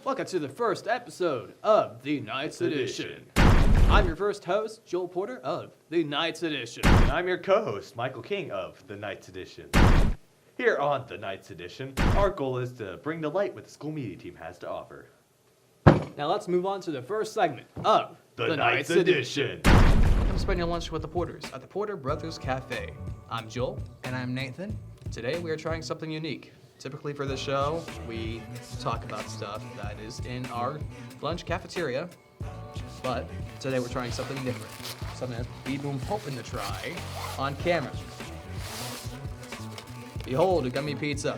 Welcome to the first episode of the Knights Edition. I'm your first host, Joel Porter of the Knights Edition. And I'm your co-host, Michael King of the Knights Edition. Here on the Knights Edition, our goal is to bring to light what the school media team has to offer. Now let's move on to the first segment of The Knights Edition. Come spend your lunch with the Porters at the Porter Brothers Cafe. I'm Joel. And I'm Nathan. Today we are trying something unique. Typically for this show, we talk about stuff that is in our lunch cafeteria, but today we're trying something different. Something that we've been hoping to try on camera. Behold, a gummy pizza.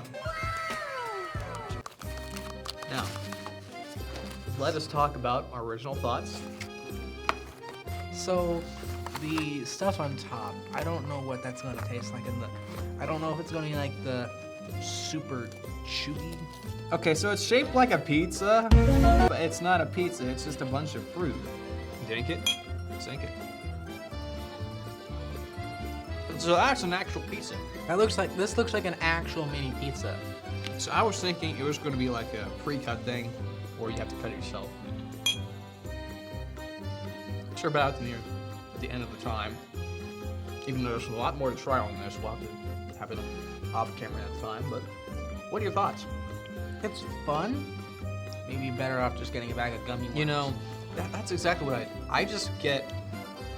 Now, let us talk about our original thoughts. So, the stuff on top, I don't know what that's gonna taste like I don't know if it's gonna be like the super chewy. Okay, so it's shaped like a pizza, but it's not a pizza, it's just a bunch of fruit. Dink it, sink it. So that's an actual pizza. This looks like an actual mini pizza. So I was thinking it was gonna be like a pre-cut thing, or you have to cut it yourself. Sure, about at the end of the time, even though there's a lot more to try on this, we'll have it off camera at the time, but what are your thoughts? It's fun. Maybe better off just getting a bag of gummy worms. You know, that's exactly what I just get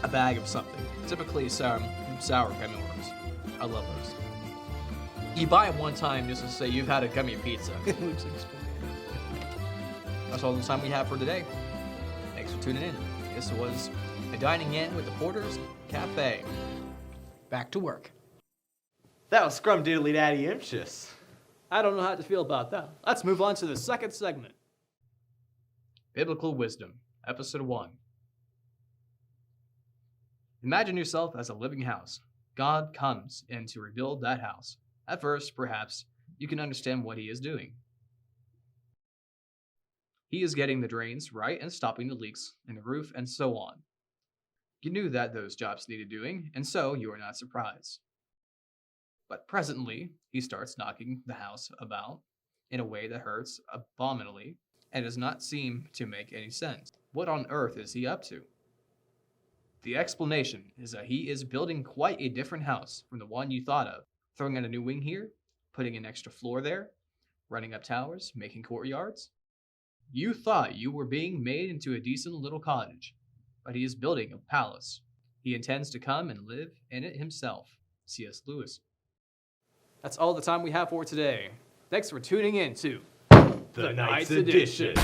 a bag of something, typically sour gummy worms. I love those. You buy it one time just to say you've had a gummy pizza. It looks expensive. That's all the time we have for today. Thanks for tuning in. This was a Dining In with the Porters Cafe. Back to work. That was Scrum Diddly Daddy Imptious. I don't know how to feel about that. Let's move on to the second segment. Biblical Wisdom, Episode 1. Imagine yourself as a living house. God comes in to rebuild that house. At first, perhaps, you can understand what he is doing. He is getting the drains right and stopping the leaks in the roof and so on. You knew that those jobs needed doing, and so you are not surprised. But presently, he starts knocking the house about in a way that hurts abominably and does not seem to make any sense. What on earth is he up to? The explanation is that he is building quite a different house from the one you thought of, throwing in a new wing here, putting an extra floor there, running up towers, making courtyards. You thought you were being made into a decent little cottage, but he is building a palace. He intends to come and live in it himself. C.S. Lewis. That's all the time we have for today. Thanks for tuning in to The Knights Edition.